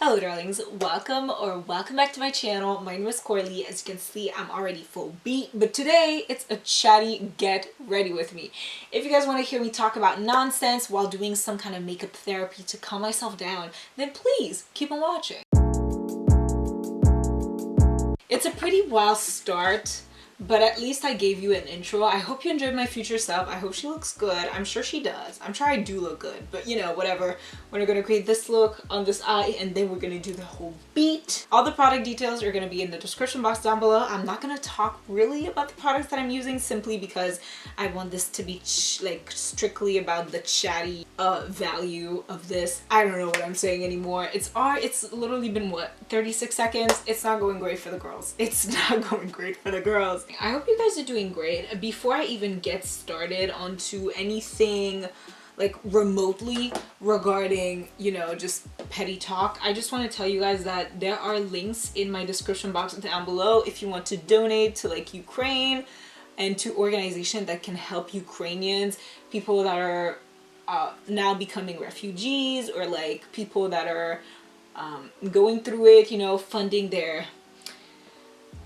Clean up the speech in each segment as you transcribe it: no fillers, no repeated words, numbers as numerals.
Hello darlings, welcome back to my channel. My name is Coralie. As you can see, I'm already full beat, but today it's a chatty get ready with me. If you guys want to hear me talk about nonsense while doing some kind of makeup therapy to calm myself down, then please keep on watching. It's a pretty wild start, but at least I gave you an intro. I hope you enjoyed my future self. I hope she looks good. I'm sure she does. I'm sure I do look good, but you know, whatever. We're gonna create this look on this eye and then we're gonna do the whole beat. All the product details are gonna be in the description box down below. I'm not gonna talk really about the products that I'm using simply because I want this to be like strictly about the chatty value of this. I don't know what I'm saying anymore. It's literally been what, 36 seconds? It's not going great for the girls. It's not going great for the girls. I hope you guys are doing great. Before I even get started onto anything like remotely regarding, you know, just petty talk, I just want to tell you guys that there are links in my description box down below if you want to donate to like Ukraine and to organizations that can help Ukrainians, people that are now becoming refugees, or like people that are going through it, you know, funding their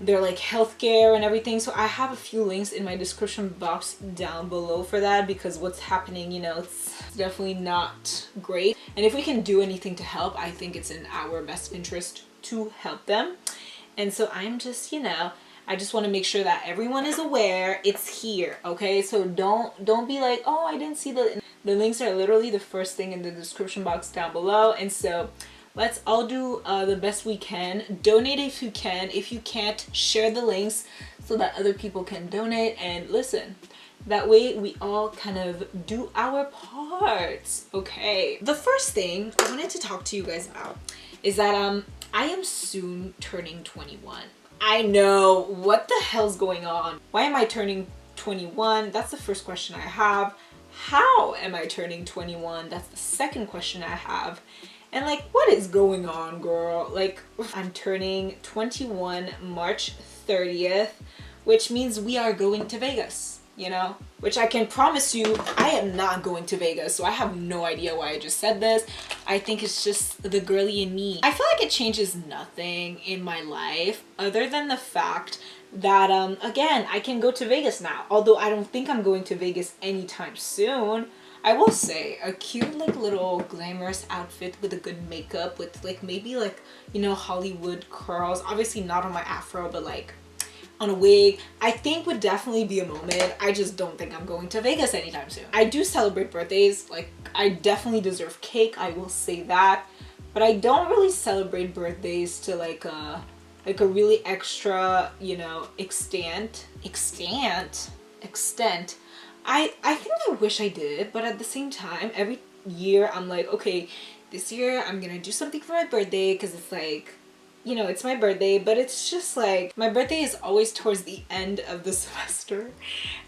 like healthcare and everything. So I have a few links in my description box down below for that, because what's happening, you know, it's definitely not great, and if we can do anything to help, I think it's in our best interest to help them. And so I'm just, you know, I just want to make sure that everyone is aware it's here, okay? So don't be like, oh, I didn't see the links are literally the first thing in the description box down below. And so let's all do the best we can. Donate if you can. If you can't, share the links so that other people can donate. And listen, that way we all kind of do our parts, okay? The first thing I wanted to talk to you guys about is that I am soon turning 21. I know, what the hell's going on? Why am I turning 21? That's the first question I have. How am I turning 21? That's the second question I have. And like, what is going on, girl? Like, I'm turning 21 March 30th, which means we are going to Vegas, you know? Which I can promise you, I am not going to Vegas, so I have no idea why I just said this. I think it's just the girly in me. I feel like it changes nothing in my life other than the fact that, again, I can go to Vegas now. Although I don't think I'm going to Vegas anytime soon. I will say, a cute like little glamorous outfit with a good makeup with like maybe like, you know, Hollywood curls, obviously not on my afro, but like on a wig, I think would definitely be a moment. I just don't think I'm going to Vegas anytime soon. I do celebrate birthdays, like I definitely deserve cake, I will say that, but I don't really celebrate birthdays to like a really extra, you know, extent. I think I wish I did, but at the same time, every year I'm like, okay, this year I'm gonna do something for my birthday, because it's like, you know, it's my birthday, but it's just like, my birthday is always towards the end of the semester,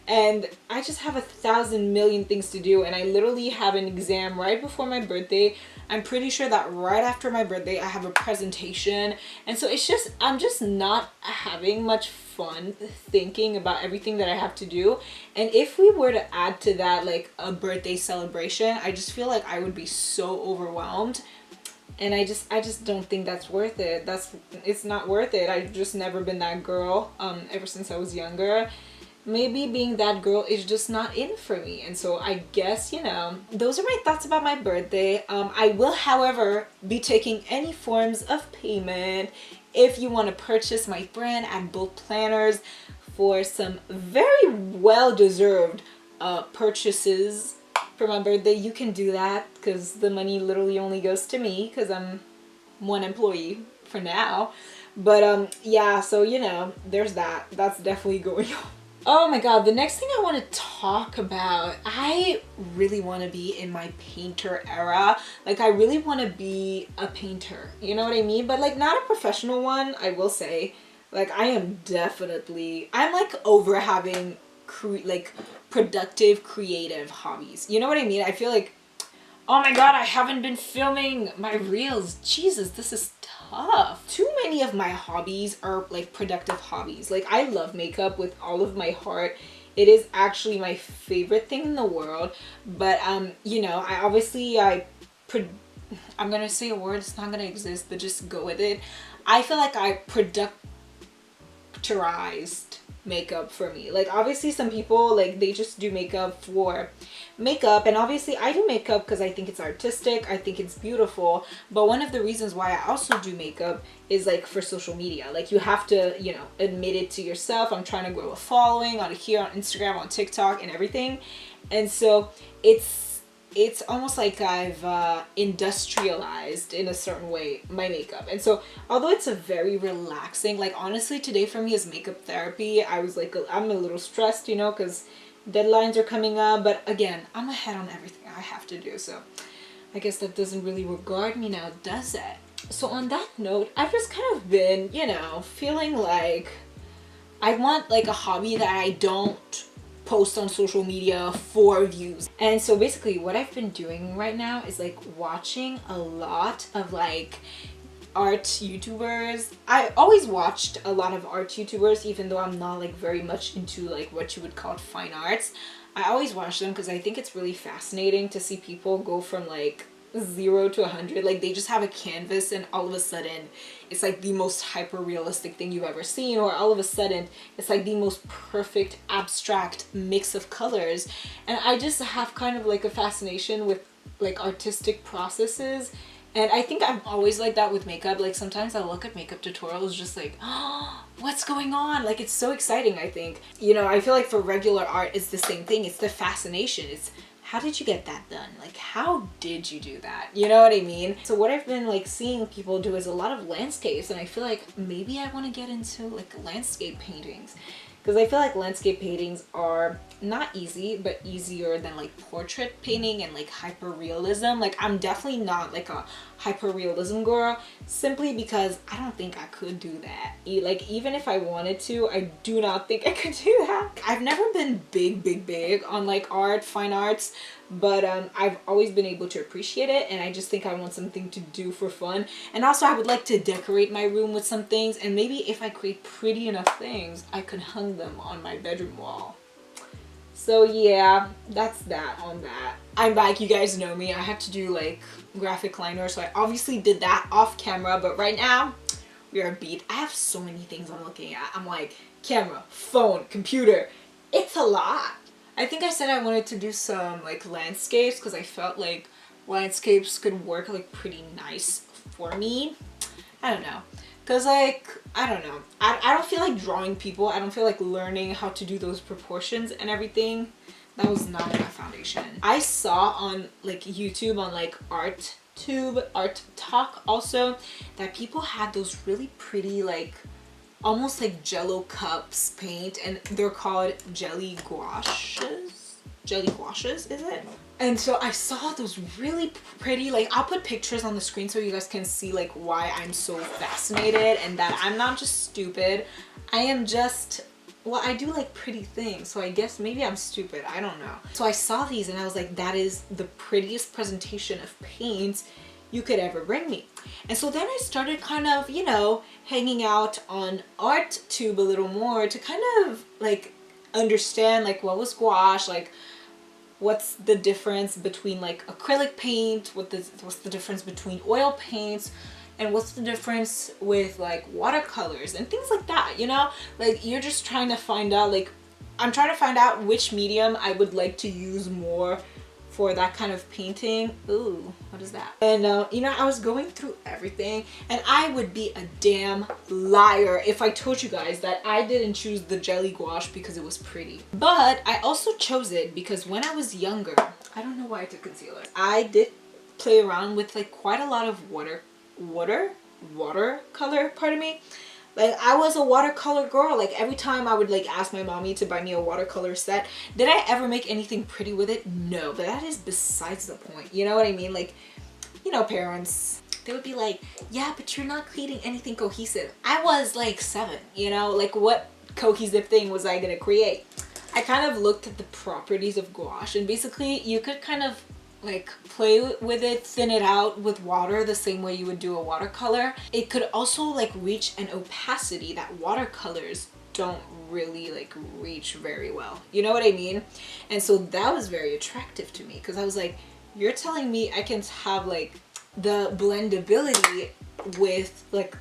and I just have 1,000 million things to do, and I literally have an exam right before my birthday. I'm pretty sure that right after my birthday I have a presentation, and so it's just, I'm just not having much fun thinking about everything that I have to do. And if we were to add to that like a birthday celebration, I just feel like I would be so overwhelmed, and I just don't think that's worth it. It's not worth it. I've just never been that girl ever since I was younger. Maybe being that girl is just not in for me, and so I guess, you know, those are my thoughts about my birthday. I will, however, be taking any forms of payment. If you want to purchase my brand at Bold Planners for some very well-deserved purchases for my birthday, you can do that, because the money literally only goes to me because I'm one employee for now. But yeah, so you know, there's that. That's definitely going on. Oh my god, the next thing I want to talk about, I really want to be in my painter era. Like, I really want to be a painter, you know what I mean? But like, not a professional one, I will say. Like, I'm like over having like productive creative hobbies, you know what I mean? I feel like, oh my god, I haven't been filming my reels. Jesus, this is tough. Too many of my hobbies are like productive hobbies. Like, I love makeup with all of my heart. It is actually my favorite thing in the world. But you know, I I'm gonna say a word, it's not gonna exist, but just go with it. I feel like I productorized makeup for me. Like obviously some people, like they just do makeup for makeup, and obviously I do makeup because I think it's artistic, I think it's beautiful, but one of the reasons why I also do makeup is like for social media. Like you have to, you know, admit it to yourself. I'm trying to grow a following on here, on Instagram, on TikTok and everything, and so it's almost like I've industrialized in a certain way my makeup. And so although it's a very relaxing, like honestly today for me is makeup therapy. I was like, I'm a little stressed, you know, because deadlines are coming up, but again, I'm ahead on everything I have to do, so I guess that doesn't really regard me now, does it? So on that note, I've just kind of been, you know, feeling like I want like a hobby that I don't post on social media for views. And so basically what I've been doing right now is like watching a lot of like art YouTubers. I always watched a lot of art YouTubers, even though I'm not like very much into like what you would call fine arts. I always watch them because I think it's really fascinating to see people go from like 0 to 100. Like they just have a canvas and all of a sudden it's like the most hyper realistic thing you've ever seen, or all of a sudden it's like the most perfect abstract mix of colors. And I just have kind of like a fascination with like artistic processes, and I think I'm always like that with makeup. Like sometimes I look at makeup tutorials just like, oh, what's going on? Like it's so exciting. I think, you know, I feel like for regular art it's the same thing. It's the fascination. It's how did you get that done? Like how did you do that? You know what I mean? So what I've been like seeing people do is a lot of landscapes, and I feel like maybe I want to get into like landscape paintings, because I feel like landscape paintings are not easy, but easier than like portrait painting and like hyper realism. Like I'm definitely not like a hyper realism girl, simply because I don't think I could do that. Like even if I wanted to, I do not think I could do that. I've never been big on like art, fine arts, but I've always been able to appreciate it, and I just think I want something to do for fun. And also I would like to decorate my room with some things, and maybe if I create pretty enough things I could hang them on my bedroom wall. So yeah, that's that on that. I'm back. You guys know me. I have to do like graphic liner, so I obviously did that off camera, but right now we are beat. I have so many things I'm looking at. I'm like camera, phone, computer. It's a lot. I think I said I wanted to do some like landscapes because I felt like landscapes could work like pretty nice for me. I don't know. Because like, I don't know. I don't feel like drawing people. I don't feel like learning how to do those proportions and everything. That was not my foundation. I saw on like YouTube, on like ArtTube, Art Talk also, that people had those really pretty like almost like jello cups paint, and they're called jelly gouaches. Jelly gouaches, is it? And so I saw those really pretty, like I'll put pictures on the screen so you guys can see like why I'm so fascinated, and that I'm not just stupid. I am just, well, I do like pretty things, so I guess maybe I'm stupid, I don't know. So I saw these and I was like, that is the prettiest presentation of paint you could ever bring me. And so then I started kind of, you know, hanging out on ArtTube a little more to kind of like understand like what was gouache, like what's the difference between like acrylic paint, what's the difference between oil paints, and what's the difference with like watercolors and things like that, you know? Like you're just trying to find out, like I'm trying to find out which medium I would like to use more for that kind of painting. Ooh, what is that? And you know, I was going through everything, and I would be a damn liar if I told you guys that I didn't choose the jelly gouache because it was pretty. But I also chose it because when I was younger, I don't know why I took concealer. I did play around with like quite a lot of watercolor, pardon me. Like I was a watercolor girl. Like every time I would like ask my mommy to buy me a watercolor set. Did I ever make anything pretty with it? No, but that is besides the point. You know what I mean? Like, you know, parents, they would be like, yeah, but you're not creating anything cohesive. I was like 7, you know, like what cohesive thing was I gonna create? I kind of looked at the properties of gouache, and basically you could kind of like play with it, thin it out with water the same way you would do a watercolor. It could also like reach an opacity that watercolors don't really like reach very well. You know what I mean? And so that was very attractive to me because I was like, you're telling me I can have like the blendability with like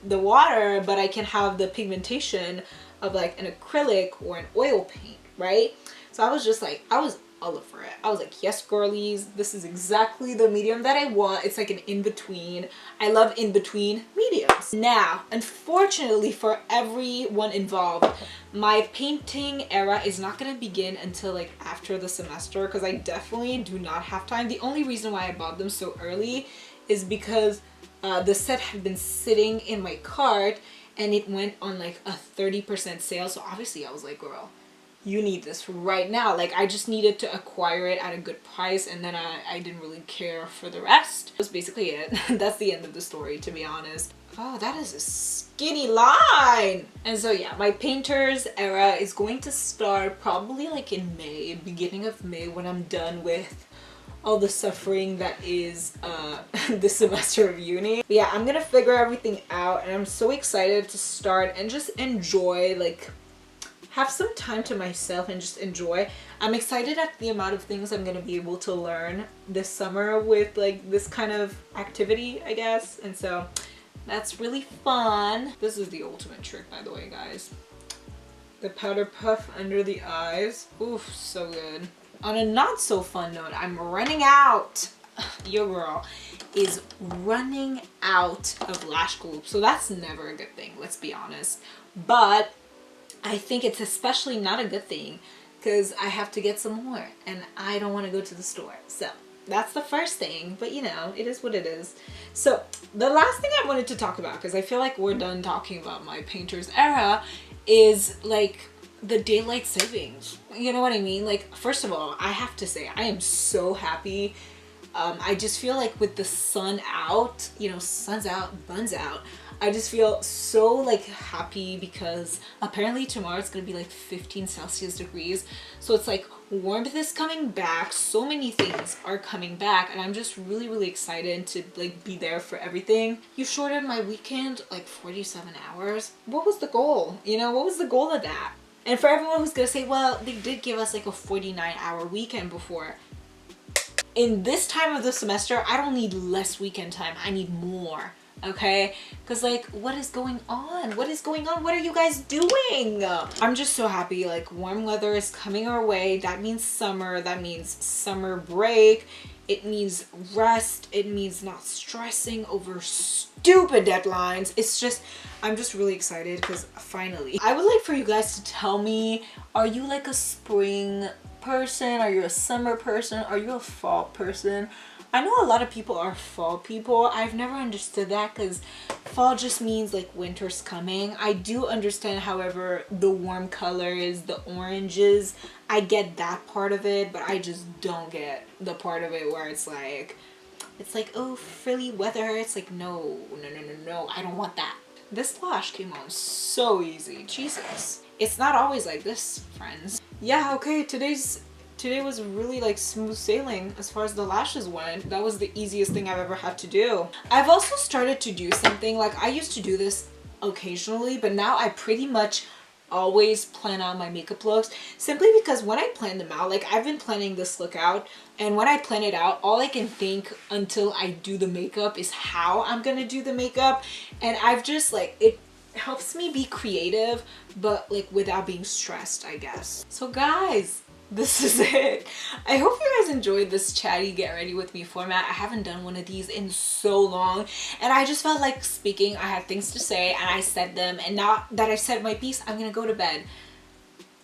the water, but I can have the pigmentation of like an acrylic or an oil paint, right? So I was just like, I was all over it. I was like, yes, girlies, this is exactly the medium that I want. It's like an in-between. I love in-between mediums. Now, unfortunately for everyone involved, my painting era is not going to begin until like after the semester, because I definitely do not have time. The only reason why I bought them so early is because the set had been sitting in my cart and it went on like a 30% sale. So obviously I was like, girl, you need this right now. Like, I just needed to acquire it at a good price, and then I didn't really care for the rest. That's basically it. That's the end of the story, to be honest. Oh, that is a skinny line. And so yeah, my painter's era is going to start probably like in May, beginning of May, when I'm done with all the suffering that is this semester of uni. But yeah, I'm gonna figure everything out, and I'm so excited to start and just enjoy, like, have some time to myself and just enjoy. I'm excited at the amount of things I'm gonna be able to learn this summer with like this kind of activity, I guess. And so that's really fun. This is the ultimate trick, by the way, guys. The powder puff under the eyes. Oof, so good. On a not so fun note, I'm running out. Your girl is running out of lash glue. So that's never a good thing, let's be honest. But I think it's especially not a good thing because I have to get some more and I don't want to go to the store. So that's the first thing, but you know, it is what it is. So the last thing I wanted to talk about, because I feel like we're done talking about my painter's era, is like the daylight savings. You know what I mean? Like, first of all, I have to say I am so happy. I just feel like with the sun out, you know, sun's out, buns out, I just feel so like happy because apparently tomorrow it's gonna be like 15 Celsius degrees. So it's like warmth is coming back, so many things are coming back, and I'm just really, really excited to like be there for everything. You shortened my weekend like 47 hours. What was the goal? You know, what was the goal of that? And for everyone who's gonna say, well, they did give us like a 49-hour weekend before. In this time of the semester, I don't need less weekend time, I need more. Okay, because like, what is going on? What is going on? What are you guys doing? I'm just so happy. Like, warm weather is coming our way. That means summer. That means summer break. It means rest. It means not stressing over stupid deadlines. It's just, I'm just really excited because finally, I would like for you guys to tell me, are you like a spring person? Are you a summer person? Are you a fall person? I know a lot of people are fall people. I've never understood that because fall just means like winter's coming. I do understand, however, the warm colors, the oranges. I get that part of it, but I just don't get the part of it where it's like, oh, frilly weather. It's like, no, I don't want that. This lash came on so easy, Jesus. It's not always like this, friends. Yeah, okay, today was really like smooth sailing as far as the lashes went. That was the easiest thing I've ever had to do. I've also started to do something, like I used to do this occasionally, but now I pretty much always plan out my makeup looks, simply because when I plan them out, like I've been planning this look out, and when I plan it out, all I can think until I do the makeup is how I'm gonna do the makeup. And I've just like, it helps me be creative, but like without being stressed, I guess. So guys, this is it. I hope you guys enjoyed this chatty get ready with me format. I haven't done one of these in so long, and I just felt like speaking. I had things to say and I said them, and now that I've said my piece, I'm gonna go to bed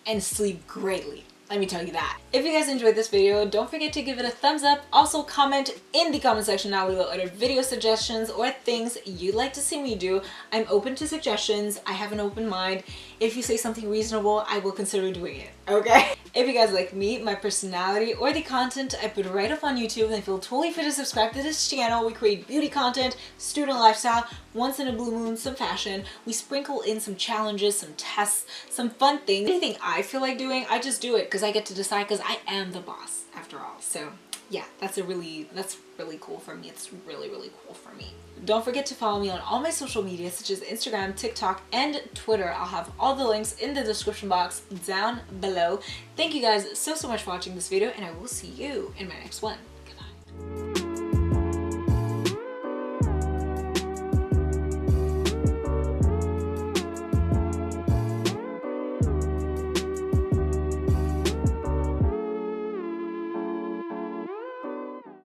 and sleep greatly. Let me tell you that. If you guys enjoyed this video, don't forget to give it a thumbs up. Also comment in the comment section down below other video suggestions or things you'd like to see me do. I'm open to suggestions. I have an open mind. If you say something reasonable, I will consider doing it, okay? If you guys like me, my personality, or the content I put right up on YouTube, then feel totally free to subscribe to this channel. We create beauty content, student lifestyle, once in a blue moon, some fashion. We sprinkle in some challenges, some tests, some fun things. Anything I feel like doing, I just do it because I get to decide, because I am the boss after all. So yeah, that's really cool for me. It's really cool for me. Don't forget to follow me on all my social media, such as Instagram, TikTok, and Twitter. I'll have all the links in the description box down below. Thank you guys so much for watching this video, and I will see you in my next one.